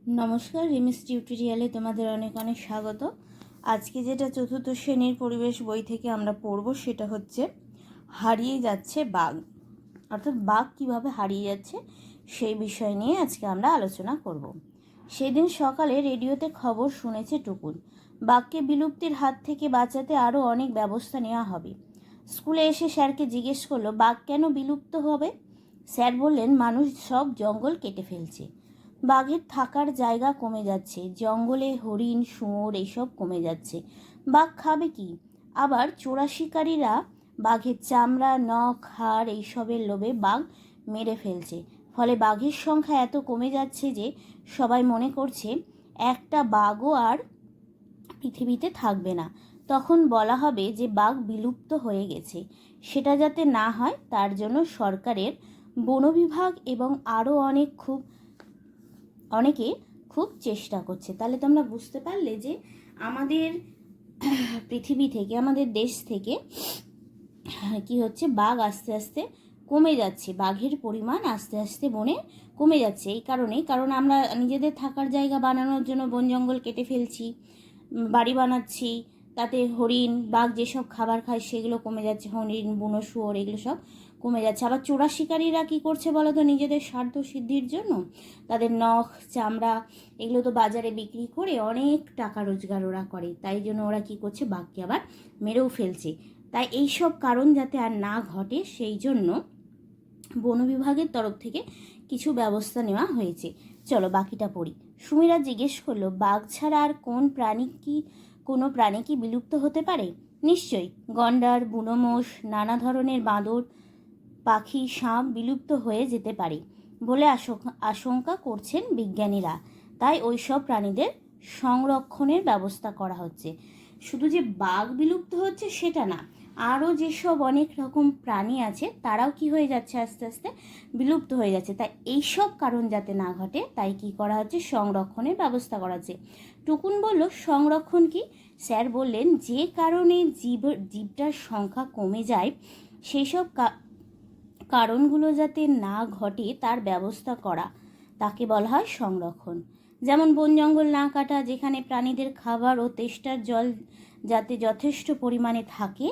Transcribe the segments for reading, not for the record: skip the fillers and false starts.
নমস্কার, রিমিস টিউটোরিয়ালে তোমাদের অনেক অনেক স্বাগত। আজকে যেটা চতুর্থ শ্রেণীর পরিবেশ বই থেকে আমরা পড়ব সেটা হচ্ছে হারিয়ে যাচ্ছে বাঘ, অর্থাৎ বাঘ কিভাবে হারিয়ে যাচ্ছে সেই বিষয় নিয়ে আজকে আমরা আলোচনা করব। সেদিন সকালে রেডিওতে খবর শুনেছে টুকুন, বাঘকে বিলুপ্তির হাত থেকে বাঁচাতে আরও অনেক ব্যবস্থা নেওয়া হবে। স্কুলে এসে স্যারকে জিজ্ঞেস করলো বাঘ কেন বিলুপ্ত হবে। স্যার বললেন মানুষ সব জঙ্গল কেটে ফেলছে, বাঘের থাকার জায়গা কমে যাচ্ছে, জঙ্গলে হরিণ শুয়োর এইসব কমে যাচ্ছে, বাঘ খাবে কি? আবার চোরা শিকারীরা বাঘের চামড়া নখ হাড় এইসবের লোভে বাঘ মেরে ফেলছে, ফলে বাঘের সংখ্যা এত কমে যাচ্ছে যে সবাই মনে করছে একটা বাঘও আর পৃথিবীতে থাকবে না। তখন বলা হবে যে বাঘ বিলুপ্ত হয়ে গেছে। সেটা যাতে না হয় তার জন্য সরকারের বন বিভাগ এবং আরও অনেকে খুব চেষ্টা করছে। তাহলে তোমরা বুঝতে পারলে যে আমাদের পৃথিবী থেকে, আমাদের দেশ থেকে কি হচ্ছে, বাঘ আস্তে আস্তে কমে যাচ্ছে, বাঘের পরিমাণ আস্তে আস্তে বনে কমে যাচ্ছে। এই কারণ আমরা নিজেদের থাকার জায়গা বানানোর জন্য বন জঙ্গল কেটে ফেলছি, বাড়ি বানাচ্ছি, তাতে হরিণ বাঘ যেসব খাবার খায় সেগুলো কমে যাচ্ছে, হরিণ বুনো শুয়োর এগুলো সব কমে যাচ্ছে। আবার চোরা শিকারীরা কী করছে বলো তো, নিজেদের স্বার্থ সিদ্ধির জন্য তাদের নখ চামড়া এগুলো তো বাজারে বিক্রি করে অনেক টাকা রোজগার ওরা করে, তাই জন্য ওরা কি করছে, বাঘকে আবার মেরেও ফেলছে। তাই এইসব কারণ যাতে আর না ঘটে সেই জন্য বন বিভাগের তরফ থেকে কিছু ব্যবস্থা নেওয়া হয়েছে। চলো বাকিটা পড়ি। সুমিরা জিজ্ঞেস করলো বাঘ ছাড়া আর কোনো প্রাণী কি বিলুপ্ত হতে পারে? নিশ্চয়ই, গন্ডার বুনো মোষ নানা ধরনের বাঁদর পাখি সাপ বিলুপ্ত হয়ে যেতে পারে বলে আশঙ্কা করছেন বিজ্ঞানীরা। তাই ওইসব প্রাণীদের সংরক্ষণের ব্যবস্থা করা হচ্ছে। শুধু যে বাঘ বিলুপ্ত হচ্ছে সেটা না, আরও যেসব অনেক রকম প্রাণী আছে তারাও কি হয়ে যাচ্ছে, আস্তে আস্তে বিলুপ্ত হয়ে যাচ্ছে। তাই এইসব কারণ যাতে না ঘটে তাই কি করা হচ্ছে, সংরক্ষণের ব্যবস্থা করা হচ্ছে। টুকুন বলল সংরক্ষণ কি? স্যার বললেন যে কারণে জীবটার সংখ্যা কমে যায় সেই সব কারণগুলো যাতে না ঘটে তার ব্যবস্থা করা, তাকে বলা হয় সংরক্ষণ। যেমন বন জঙ্গল না কাটা, যেখানে প্রাণীদের খাবার ও তেষ্টার জল যাতে যথেষ্ট পরিমাণে থাকে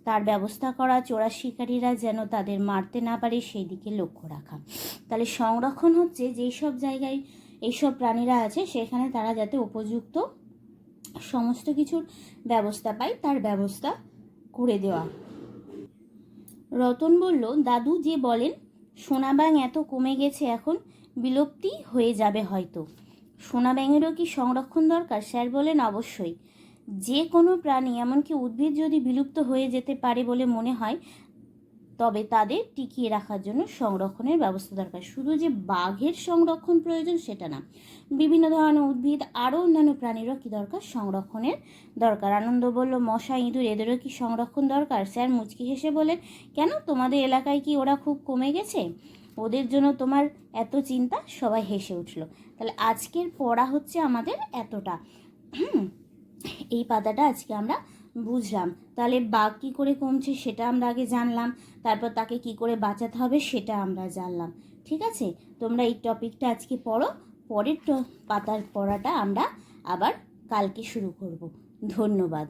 তার ব্যবস্থা করা, চোরা শিকারীরা যেন তাদের মারতে না পারে সেই দিকে লক্ষ্য রাখা। তাহলে সংরক্ষণ হচ্ছে যেই সব জায়গায় এইসব প্রাণীরা আছে সেখানে তারা যাতে উপযুক্ত সমস্ত কিছুর ব্যবস্থা পায় তার ব্যবস্থা করে দেওয়া। রতন বলল দাদু যে বলেন সোনা ব্যাঙ এত কমে গেছে এখন বিলুপ্তি হয়ে যাবে হয়তো, সোনা ব্যাঙেরও কি সংরক্ষণ দরকার? স্যার বলেন অবশ্যই, যে কোনো প্রাণী এমনকি উদ্ভিদ যদি বিলুপ্ত হয়ে যেতে পারে বলে মনে হয় তবে তাদের টিকিয়ে রাখার জন্য সংরক্ষণের ব্যবস্থা দরকার। শুধু যে বাঘের সংরক্ষণ প্রয়োজন সেটা না, বিভিন্ন ধরনের উদ্ভিদ আরও অন্যান্য প্রাণীরও কি দরকার, সংরক্ষণের দরকার। আনন্দ বলল মশা ইঁদুর এদেরও কি সংরক্ষণ দরকার? স্যার মুচকি হেসে বলেন কেন, তোমাদের এলাকায় কি ওরা খুব কমে গেছে? ওদের জন্য তোমার এত চিন্তা? সবাই হেসে উঠল। তাহলে আজকের পড়া হচ্ছে আমাদের এতটা। এই পাতাটা আজকে আমরা বুঝলাম। তাহলে বাঘ কী করে কমছে সেটা আমরা আগে জানলাম, তারপর তাকে কি করে বাঁচাতে হবে সেটা আমরা জানলাম। ঠিক আছে, তোমরা এই টপিকটা আজকে পড়ো, পরের পাতার পড়াটা আমরা আবার কালকে শুরু করব। ধন্যবাদ।